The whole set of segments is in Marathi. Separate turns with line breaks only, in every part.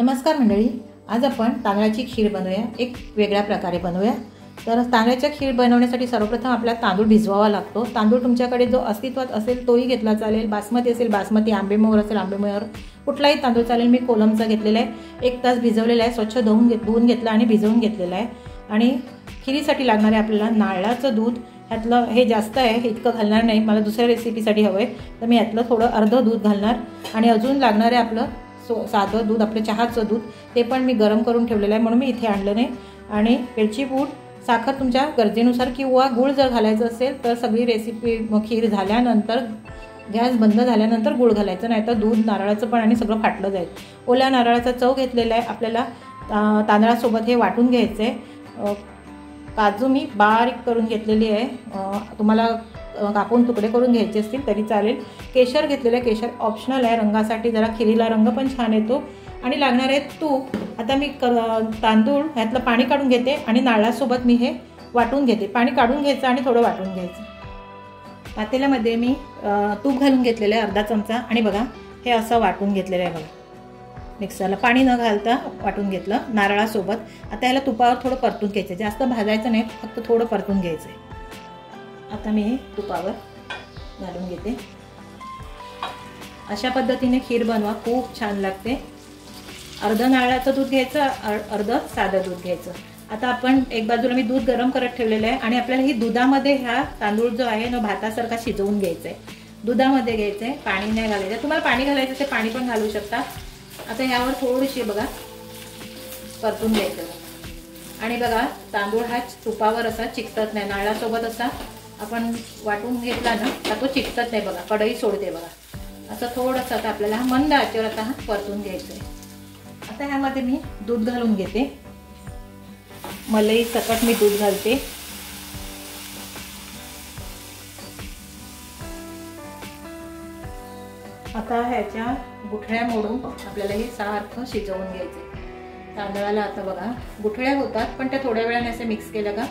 नमस्कार मंडळी, आज आपण तांदळाची खीर बनवूया, एक वेगळ्या प्रकारे बनवूया। तर तांदळाची खीर बनवण्यासाठी सर्वप्रथम आपल्याला तांदूळ भिजवावा लागतो। तांदूळ तुमच्याकडे जो अस्तित्वात असेल तोही घेतला चालेल, बासमती असेल बासमती, आंबेमोहर असेल आंबेमोहर, कुठलाही तांदूळ चालेल। मी कोलमचा घेतलेला आहे, 1 तास भिजवलेला आहे, स्वच्छ धुवून घेतला आणि भिजवून घेतलेला आहे। आणि खिरीसाठी लागणारे आपल्याला नारळाचं दूध, ह्यातलं हे जास्त आहे, इतकं घालणार नाही, मला दुसऱ्या रेसिपीसाठी हवं आहे तर मी यातलं थोडं अर्धं दूध घालणार। आणि अजून लागणारे आपलं साधं दूध, आपलं चहाचं दूध, ते पण मी गरम करून ठेवलेलं आहे म्हणून मी इथे आणलं नाही। आणि वेलची पूड, साखर तुमच्या गरजेनुसार, किंवा गूळ जर घालायचं असेल तर सगळी रेसिपी खीर झाल्यानंतर, गॅस बंद झाल्यानंतर गूळ घालायचं, नाही तर दूध नारळाचं पण आणि सगळं फाटलं जाईल। ओल्या नारळाचा चव घेतलेला आहे आपल्याला, तांदळासोबत हे वाटून घ्यायचं आहे। काजू मी बारीक करून घेतलेली आहे, तुम्हाला कापून तुकडे करून घ्यायचे असतील तरी चालेल। केशर घेतलेलं आहे, केशर ऑप्शनल आहे, रंगासाठी जरा खिरीला रंग पण छान येतो। आणि लागणार आहे तूप। आता मी तांदूळ ह्यातलं पाणी काढून घेते आणि नारळासोबत मी हे वाटून घेते। पाणी काढून घ्यायचं आणि थोडं वाटून घ्यायचं। पातेल्यामध्ये मी तूप घालून घेतलेलं आहे, अर्धा चमचा, आणि बघा हे असं वाटून घेतलेलं आहे बघा, मिक्सरला पाणी न घालता वाटून घेतलं नारळासोबत। आता ह्याला तुपावर थोडं परतून घ्यायचं, जास्त भाजायचं नाही, फक्त थोडं परतून घ्यायचं आहे। आता मी हे तुपावर घालून घेते। अशा पद्धतीने खीर बनवा, खूप छान लागते। अर्धं नारळाचं दूध घ्यायचं, अर्धं साधं दूध घ्यायचं। आता आपण एक बाजूला मी दूध गरम करत ठेवलेलं आहे आणि आपल्याला ही दुधामध्ये हा तांदूळ जो आहे ना भातासारखा शिजवून घ्यायचा आहे। दुधामध्ये घ्यायचं आहे, पाणी नाही घालायचं, तुम्हाला पाणी घालायचं ते पाणी पण घालू शकता। आता ह्यावर थोडीशी बघा परतून घ्यायचं। आणि बघा तांदूळ हा तुपावर असा चिकटत नाही, नारळासोबत असा आपण वाटून घेतला ना तर तो चिकटत नाही बघा, कढई सोडते बघा। असं थोडंसं आता आपल्याला मंद आचेवर आता परतून घ्यायचं आहे। आता ह्यामध्ये मी दूध घालून घेते, मलाई सकट मी दूध घालते। आता ह्याच्या गुठळ्या मोडून आपल्याला हे सारखं शिजवून घ्यायचे। तांदळाला आता बघा गुठळ्या होतात, पण त्या थोड्या वेळाने असे मिक्स केलं का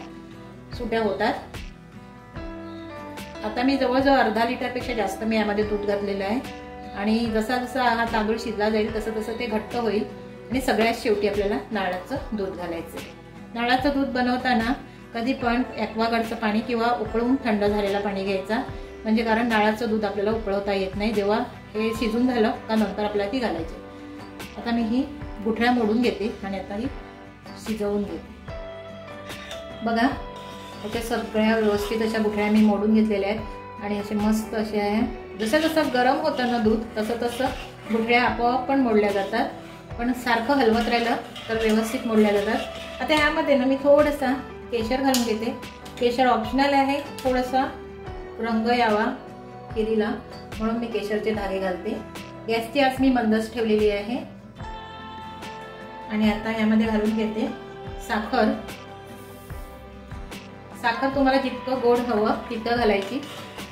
सुट्या होतात। आता मी जवळजवळ अर्धा लिटरपेक्षा जास्त मी यामध्ये दूध घातलेलं आहे। आणि जसा जसा हा तांदूळ शिजला जाईल तसं तसं ते घट्ट होईल। आणि सगळ्यात शेवटी आपल्याला नारळाचं दूध घालायचं आहे। नारळाचं दूध बनवताना कधी पण ॲक्वागार्डचं पाणी किंवा उकळून थंड झालेलं पाणी घ्यायचा, म्हणजे कारण नारळाचं दूध आपल्याला उकळवता येत नाही। जेव्हा हे शिजून झालं का नंतर आपल्याला ती घालायची। आता मी ही गुठळ्या मोडून घेते आणि आता ही शिजवून घेते। बघा त्याच्या सगळ्या व्यवस्थित अशा गुठळ्या मी मोडून घेतलेल्या आहेत आणि असे मस्त असे आहे। जसं जसं गरम होतं ना दूध तसं तसं गुठळ्या आपोआप पण मोडल्या जातात, पण सारखं हलवत राहिलं तर व्यवस्थित मोडल्या जातात। आता ह्यामध्ये ना मी थोडंसं केशर घालून घेते, केशर ऑप्शनल आहे, थोडासा रंग यावा खिरीला म्हणून मी केशरचे धागे घालते। गॅसची आच मी मंदच ठेवलेली आहे। आणि आता ह्यामध्ये घालून घेते साखर। साखर तुम्हाला जितकं गोड हवं तितकं घालायची।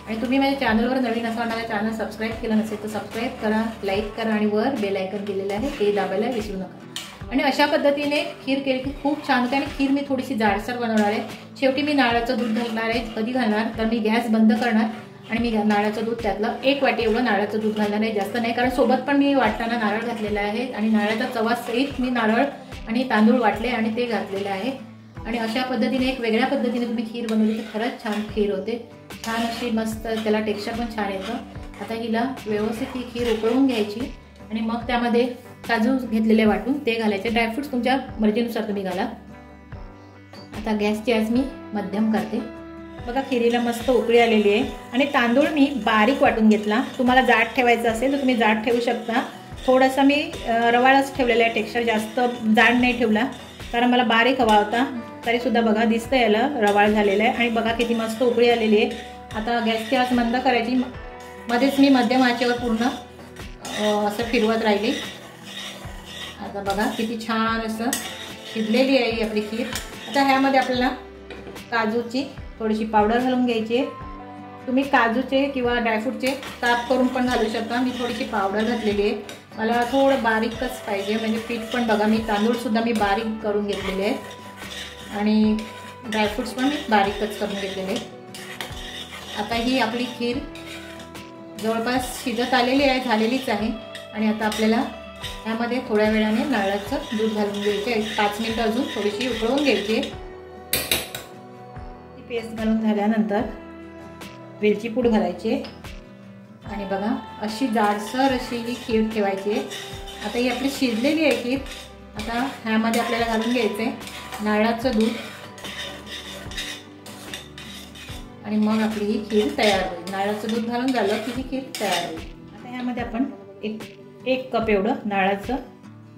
आणि तुम्ही माझ्या चॅनलवर नवीन असाल, माझ्या चॅनल सबस्क्राईब केलं नसेल तर सबस्क्राईब करा, लाईक करा आणि वर बेल आयकॉन केलेलं आहे ते दाबायला विसरू नका। आणि अशा पद्धतीने खीर केली की खूप छान होते। आणि खीर मी थोडीशी जाडसर बनवणार आहे। शेवटी मी नारळाचं दूध घालणार आहे, कधी घालणार तर मी गॅस बंद करणार आणि मी नारळाचं दूध त्यातलं 1 वाटी एवढं नारळाचं दूध घालणार आहे, जास्त नाही, कारण सोबत पण मी वाटताना नारळ घातलेला आहे आणि नारळाच्या चवासहित मी नारळ आणि तांदूळ वाटले आणि ते घातलेले आहे। आणि अशा पद्धतीने एक वेगळ्या पद्धतीने तुम्ही खीर बनवली तर खरंच छान खीर होते, छान अशी मस्त, त्याला टेक्स्चर पण छान येतं। आता हिला व्यवस्थित ही खीर उकळून घ्यायची आणि मग त्यामध्ये काजू घेतलेले वाटून ते घालायचे, ड्रायफ्रूट्स तुमच्या मर्जीनुसार तुम्ही घाला। आता गॅसची आच मी मध्यम करते। बघा खिरीला मस्त उकळी आलेली आहे आणि तांदूळ मी बारीक वाटून घेतला। तुम्हाला जाड ठेवायचं असेल तर तुम्ही जाड ठेवू शकता, थोडासा मी रवाळच ठेवलेला आहे, टेक्स्चर जास्त जाड नाही ठेवला कारण मला बारीक हवा होता। तरीसुद्धा बघा दिसतं याला रवाळ झालेलं आहे। आणि बघा किती मस्त उकळी आलेली आहे। आता गॅसची आच मंद करायची, मध्येच मी मध्यम आचेवर पूर्ण असं फिरवत राहिली। आता बघा किती छान असं शिजलेली आहे आपली खीर। आता ह्यामध्ये आपल्याला काजूची थोडीशी पावडर घालून घ्यायची आहे। तुम्ही काजूचे किंवा ड्रायफ्रूटचे काप करून पण घालू शकता, मी थोडीशी पावडर घातलेली आहे। मला थोडं बारीकच पाहिजे, म्हणजे पीठ पण बघा मी तांदूळसुद्धा मी बारीक करून घेतलेले आहेत आणि ड्रायफ्रूट्स पण मी बारीकच करून घेतलेले आहेत। आता ही आपली खीर जवळपास शिजत आलेली आहे, झालेलीच आहे। आणि आता आपल्याला त्यामध्ये थोड्या वेळाने नारळाचं दूध घालून घ्यायचे. 5 मिनिटं अजून थोडीशी उकळवून घ्यायची. ही पेस्ट घालून झाल्यानंतर वेलची पूड घालायची आणि बघा अशी जाडसर अशी ही खीर ठेवायची. आता ही आपली शिजलेली आहे खीर. आता ह्यामध्ये आपल्याला घालून घ्यायचं आहे नारळाचं दूध आणि मग आपली ही खीर तयार होईल. नारळाचं दूध घालून झालं की ही खीर तयार होईल. आता ह्यामध्ये आपण एक कप एवढं नारळाचं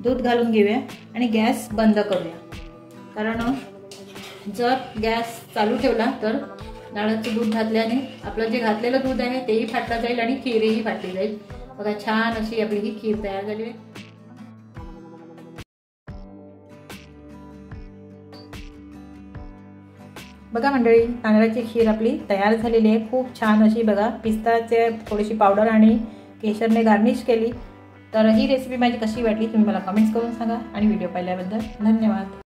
दूध घालून घेऊया आणि गॅस बंद करूया. कारण जर गॅस चालू ठेवला तर नारळाचं दूध घातल्याने आपलं जे घातलेलं दूध आहे तेही फाटलं जाईल आणि खीरही फाटली जाईल. बघा छान अशी आपली ही खीर तयार झाली आहे. बघा मंडळी, तांदळाची खीर आपली तयार झालेली आहे. खूप छान अशी बघा पिस्ताचे थोडीशी पावडर आणि केशरने गार्निश केली. तर ही रेसिपी माझी कशी वाटली तुम्ही मला कमेंट्स करून सांगा आणि व्हिडिओ पाहिल्याबद्दल धन्यवाद.